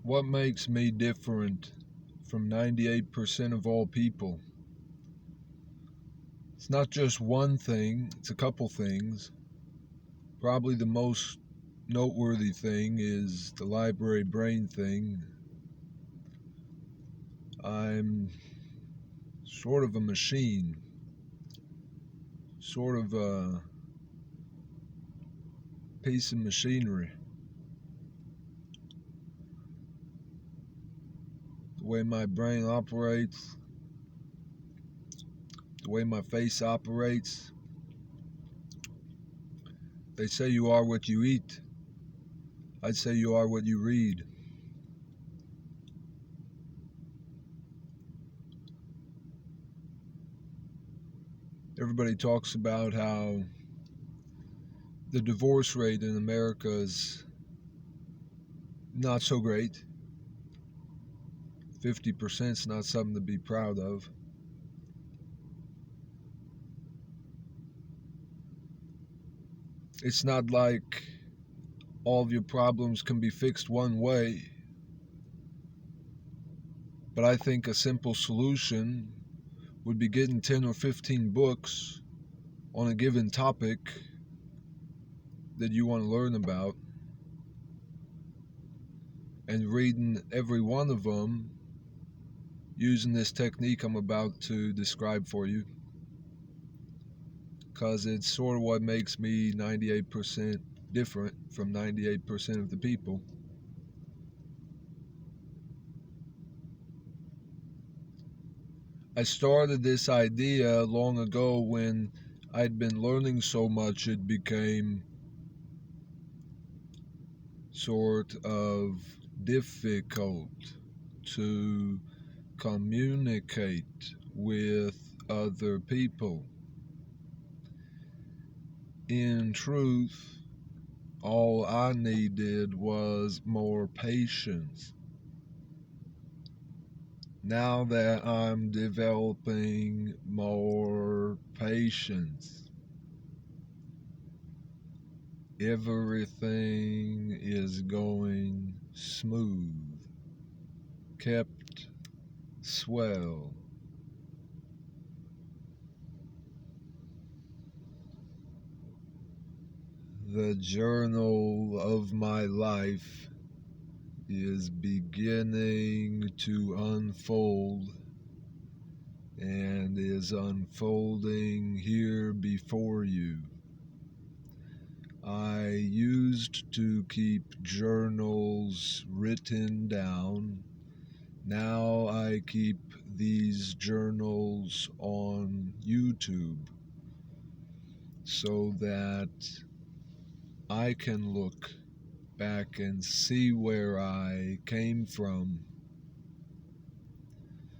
What makes me different from 98% of all people? It's not just one thing, it's a couple things. Probably the most noteworthy thing is the library brain thing. I'm sort of a machine, sort of a piece of machinery. The way my brain operates, the way my face operates. They say you are what you eat. I'd say you are what you read. Everybody talks about how the divorce rate in America is not so great. 50% is not something to be proud of. It's not like all of your problems can be fixed one way, but I think a simple solution would be getting 10 or 15 books on a given topic that you want to learn about and reading every one of them using this technique I'm about to describe for you, because it's sort of what makes me 98% different from 98% of the people. I started this idea long ago when I'd been learning so much it became sort of difficult to communicate with other people. In truth, all I needed was more patience. Now that I'm developing more patience, everything is going smooth, kept swell. The journal of my life is beginning to unfold and is unfolding here before you. I used to keep journals written down. Now I keep these journals on YouTube so that I can look back and see where I came from,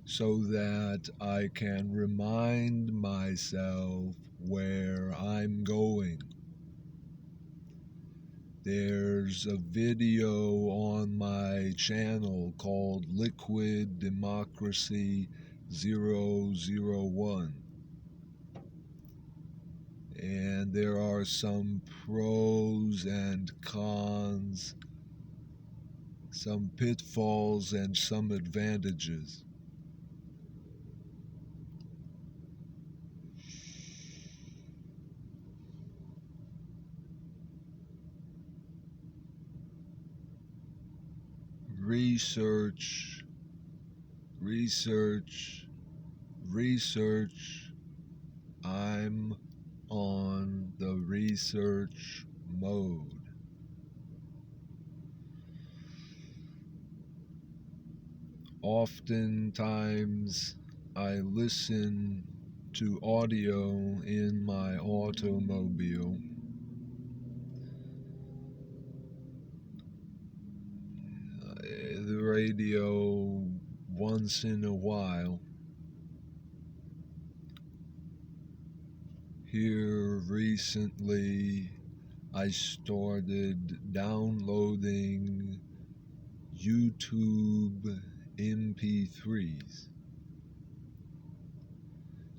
so that I can remind myself where I'm going. There's a video on my channel called Liquid Democracy 001. And there are some pros and cons, some pitfalls and some advantages. Research, research, research. I'm on the research mode. Oftentimes, I listen to audio in my automobile. The radio once in a while. Here recently, I started downloading YouTube MP3s.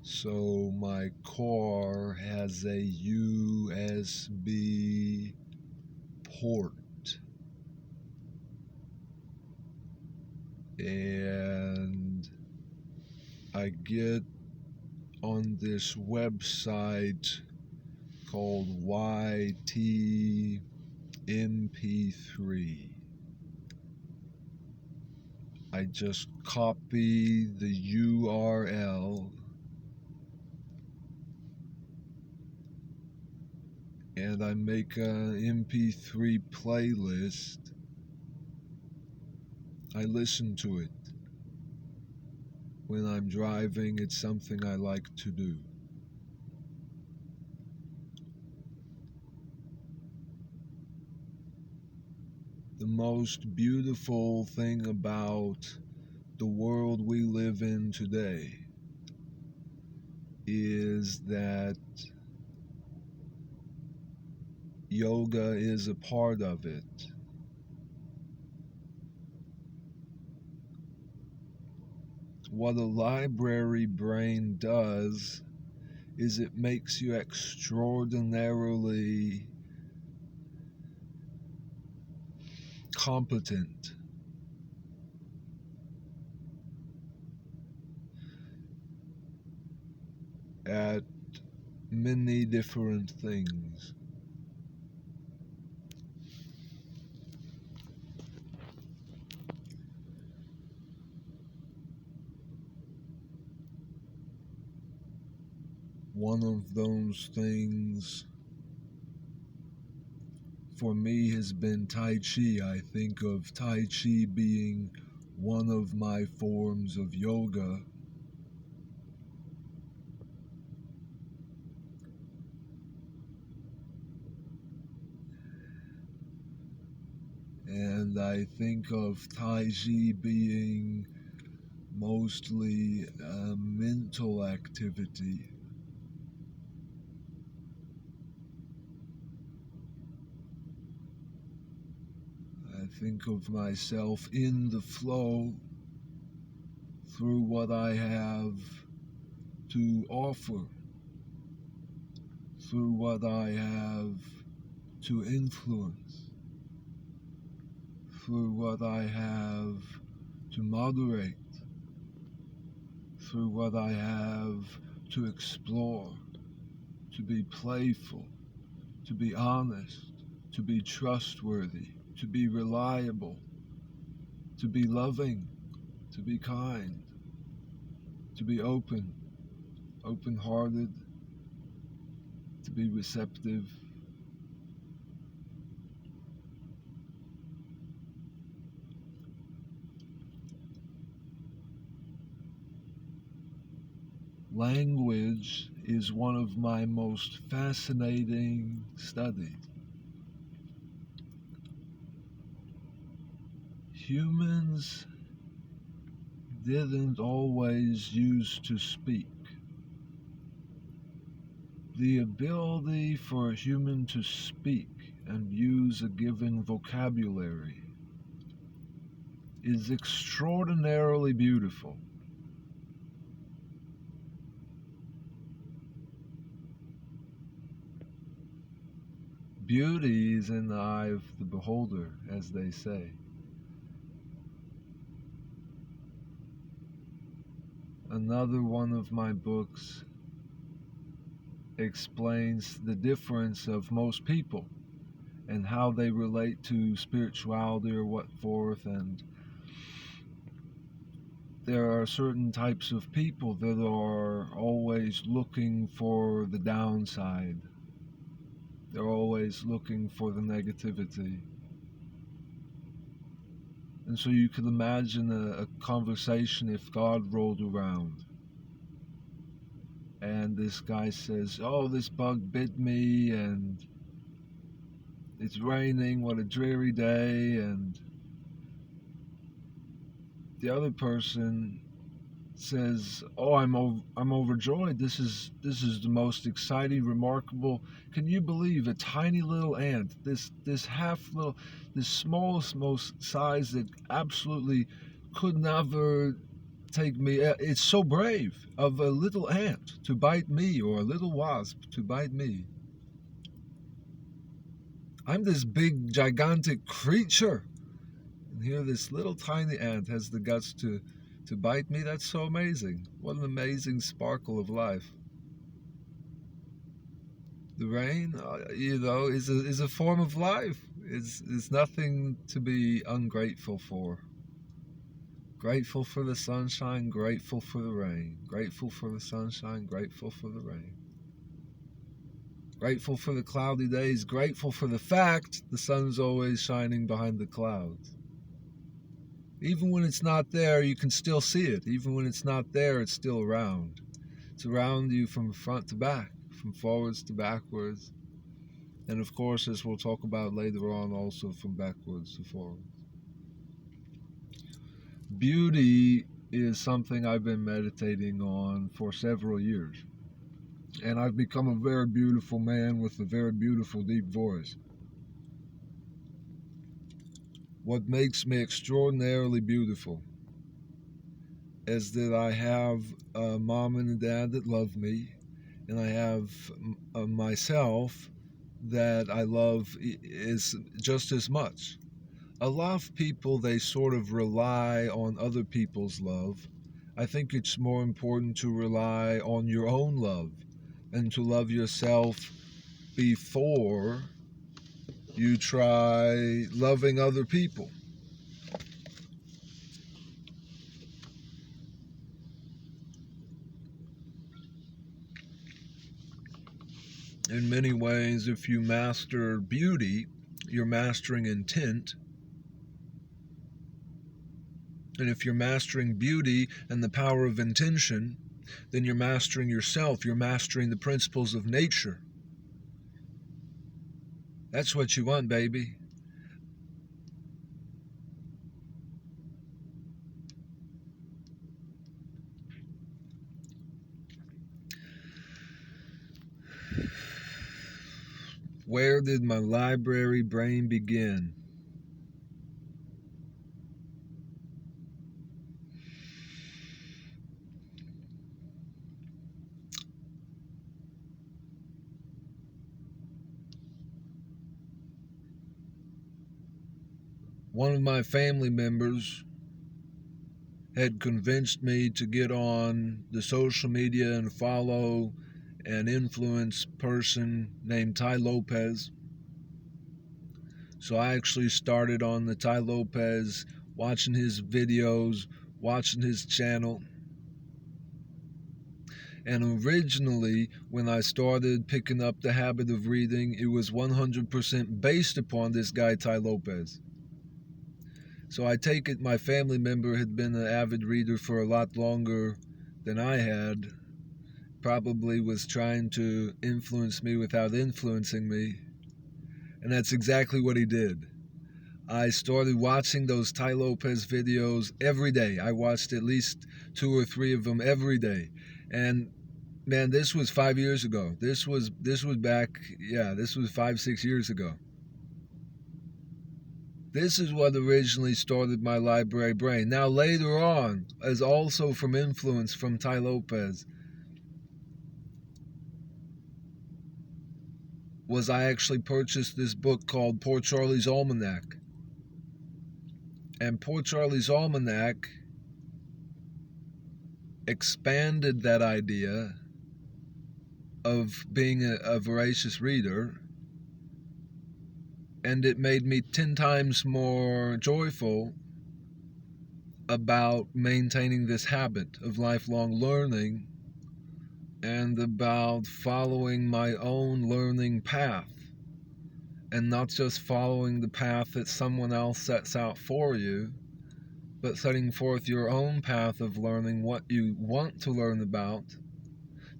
So my car has a USB port. and I get on this website called YTMP3. I just copy the URL and I make an MP3 playlist. I listen to it. When I'm driving, it's something I like to do. The most beautiful thing about the world we live in today is that yoga is a part of it. What a library brain does is it makes you extraordinarily competent at many different things. One of those things for me has been Tai Chi. I think of Tai Chi being one of my forms of yoga. And I think of Tai Chi being mostly a mental activity. I think of myself in the flow through what I have to offer, through what I have to influence, through what I have to moderate, through what I have to explore, to be playful, to be honest, to be trustworthy, to be reliable, to be loving, to be kind, to be open-hearted, to be receptive. Language is one of my most fascinating studies. Humans didn't always use to speak. The ability for a human to speak and use a given vocabulary is extraordinarily beautiful. Beauty is in the eye of the beholder, as they say. Another one of my books explains the difference of most people and how they relate to spirituality or what forth, and there are certain types of people that are always looking for the downside. They're always looking for the negativity. And so you could imagine a conversation if God rolled around and this guy says, "Oh, this bug bit me and it's raining, what a dreary day," and the other person says, "Oh, I'm overjoyed. This is the most exciting, remarkable. Can you believe a tiny little ant, this smallest, most size that absolutely could never take me. It's so brave of a little ant to bite me, or a little wasp to bite me. I'm this big, gigantic creature. And here this little tiny ant has the guts to bite me. That's so amazing. What an amazing sparkle of life. The rain, is a form of life. It's nothing to be ungrateful for. Grateful for the sunshine, grateful for the rain. Grateful for the sunshine, grateful for the rain. Grateful for the cloudy days, grateful for the fact the sun's always shining behind the clouds. Even when it's not there, you can still see it. Even when it's not there, it's still around. It's around you from front to back, from forwards to backwards. And of course, as we'll talk about later on, also from backwards to forwards. Beauty is something I've been meditating on for several years. And I've become a very beautiful man with a very beautiful deep voice. What makes me extraordinarily beautiful is that I have a mom and a dad that love me, and I have myself that I love is just as much. A lot of people, they sort of rely on other people's love. I think it's more important to rely on your own love and to love yourself before you try loving other people. In many ways, if you master beauty, you're mastering intent. And if you're mastering beauty and the power of intention, then you're mastering yourself. You're mastering the principles of nature. That's what you want, baby. Where did my library brain begin? One of my family members had convinced me to get on the social media and follow an influence person named Tai Lopez. So I actually started on the Tai Lopez, watching his videos, watching his channel. And originally, when I started picking up the habit of reading, it was 100% based upon this guy, Tai Lopez. So I take it my family member had been an avid reader for a lot longer than I had, probably was trying to influence me without influencing me. And that's exactly what he did. I started watching those Tai Lopez videos every day. I watched at least 2 or 3 of them every day. And man, this was 5 years ago. This was back, this was 5-6 years ago. This is what originally started my library brain. Now later on, as also from influence from Tai Lopez, was I actually purchased this book called Poor Charlie's Almanac. And Poor Charlie's Almanac expanded that idea of being a voracious reader, and it made me 10 times more joyful about maintaining this habit of lifelong learning and about following my own learning path, and not just following the path that someone else sets out for you, but setting forth your own path of learning what you want to learn about,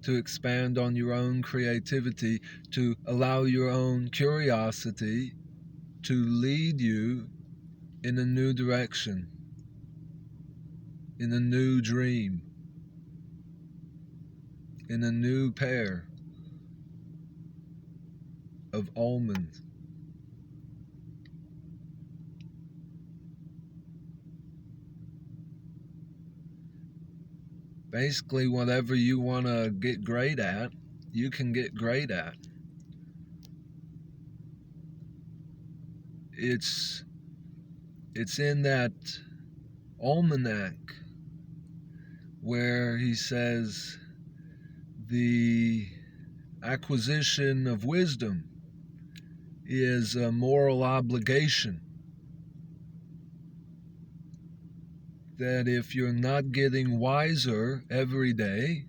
to expand on your own creativity, to allow your own curiosity to lead you in a new direction, in a new dream, in a new pair of almonds. Basically, whatever you want to get great at, you can get great at. It's It's in that almanac where he says the acquisition of wisdom is a moral obligation. That if you're not getting wiser every day,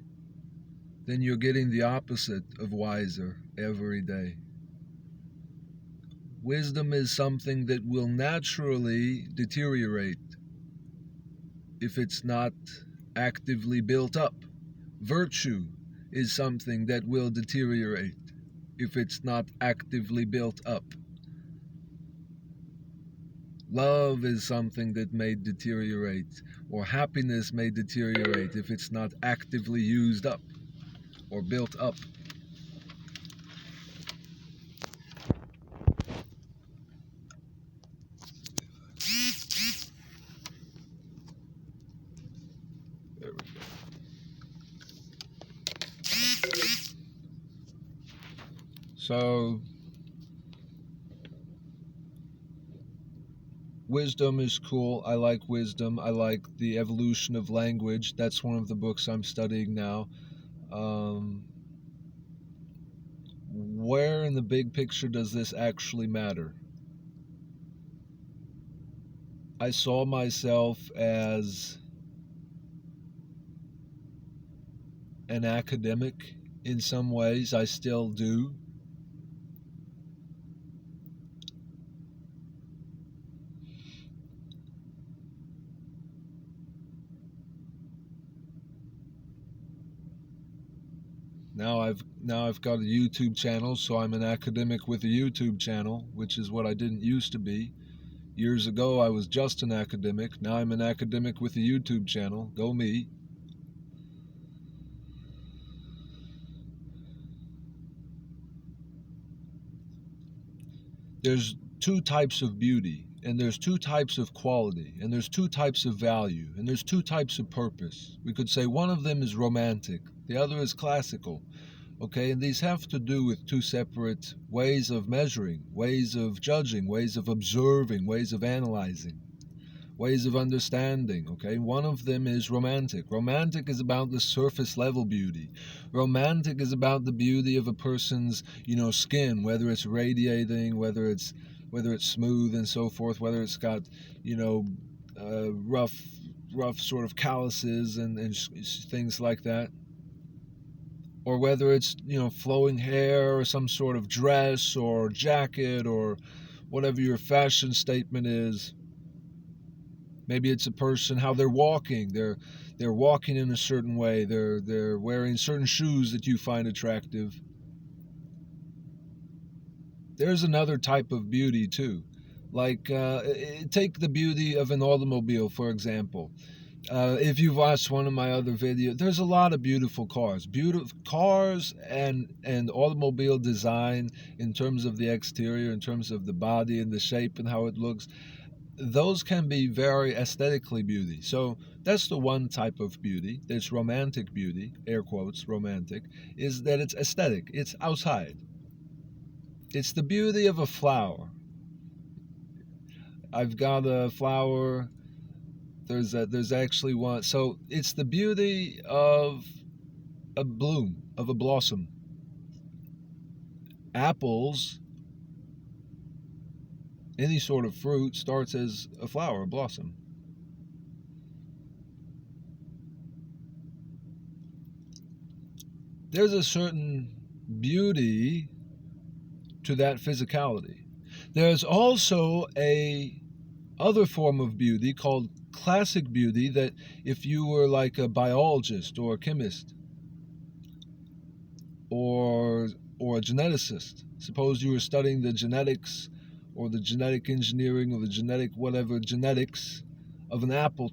then you're getting the opposite of wiser every day. Wisdom is something that will naturally deteriorate if it's not actively built up. Virtue is something that will deteriorate if it's not actively built up. Love is something that may deteriorate, or happiness may deteriorate if it's not actively used up or built up. There we go. So, wisdom is cool. I like wisdom. I like the evolution of language. That's one of the books I'm studying now. Where in the big picture does this actually matter? I saw myself as an academic in some ways. I still do. Now I've got a YouTube channel, so I'm an academic with a YouTube channel, which is what I didn't used to be. Years ago I was just an academic. Now I'm an academic with a YouTube channel. Go me. There's two types of beauty, and there's two types of quality, and there's two types of value, and there's two types of purpose. We could say one of them is romantic, the other is classical. Okay, and these have to do with two separate ways of measuring, ways of judging, ways of observing, ways of analyzing, ways of understanding. Okay, one of them is romantic. Romantic is about the surface level beauty. Romantic is about the beauty of a person's, skin, whether it's radiating, whether it's smooth and so forth, whether it's got, rough sort of calluses and things like that. Or whether it's, flowing hair or some sort of dress or jacket or whatever your fashion statement is. Maybe it's a person, how they're walking. They're walking in a certain way. They're wearing certain shoes that you find attractive. There's another type of beauty too. Like, take the beauty of an automobile, for example. If you've watched one of my other videos, there's a lot of beautiful cars. Beautiful cars and automobile design in terms of the exterior, in terms of the body and the shape and how it looks. Those can be very aesthetically beauty. So that's the one type of beauty. There's romantic beauty, air quotes, romantic, is that it's aesthetic. It's outside. It's the beauty of a flower. I've got a flower. There's actually one. So it's the beauty of a bloom, of a blossom. Apples, any sort of fruit, starts as a flower, a blossom. There's a certain beauty to that physicality. There's also a other form of beauty called classic beauty, that if you were like a biologist or a chemist or a geneticist, suppose you were studying the genetics or the genetic engineering or the genetic whatever genetics of an apple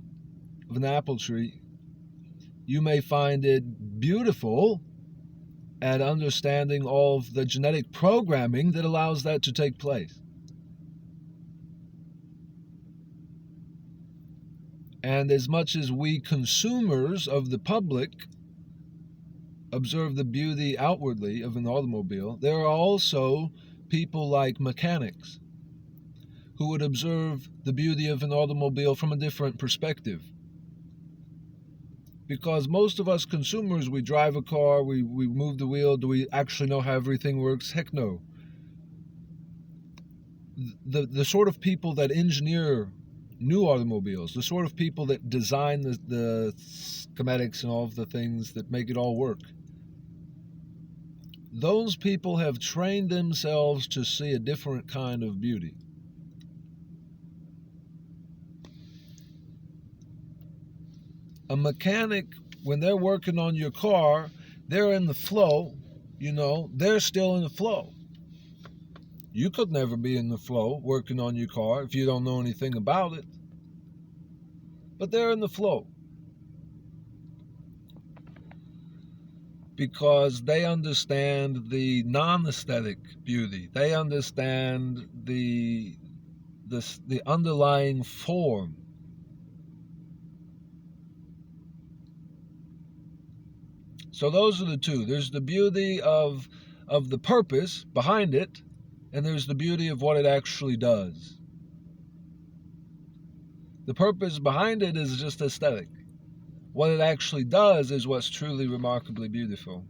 tree, you may find it beautiful at understanding all of the genetic programming that allows that to take place. And as much as we consumers of the public observe the beauty outwardly of an automobile, there are also people like mechanics who would observe the beauty of an automobile from a different perspective. Because most of us consumers, we drive a car, we move the wheel, do we actually know how everything works? Heck no. The sort of people that engineer new automobiles, the sort of people that design the schematics and all of the things that make it all work, those people have trained themselves to see a different kind of beauty. A mechanic, when they're working on your car, they're in the flow, they're still in the flow. You could never be in the flow working on your car if you don't know anything about it. But they're in the flow. Because they understand the non-aesthetic beauty. They understand the underlying form. So those are the two. There's the beauty of the purpose behind it, and there's the beauty of what it actually does. The purpose behind it is just aesthetic. What it actually does is what's truly remarkably beautiful.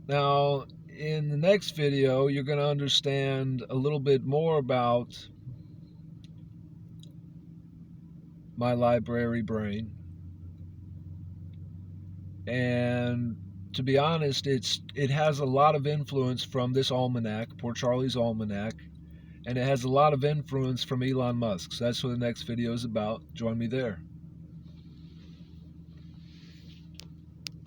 Now, in the next video, you're going to understand a little bit more about my library brain. And to be honest, it has a lot of influence from this almanac, Poor Charlie's Almanac, and it has a lot of influence from Elon Musk. So that's what the next video is about. Join me there.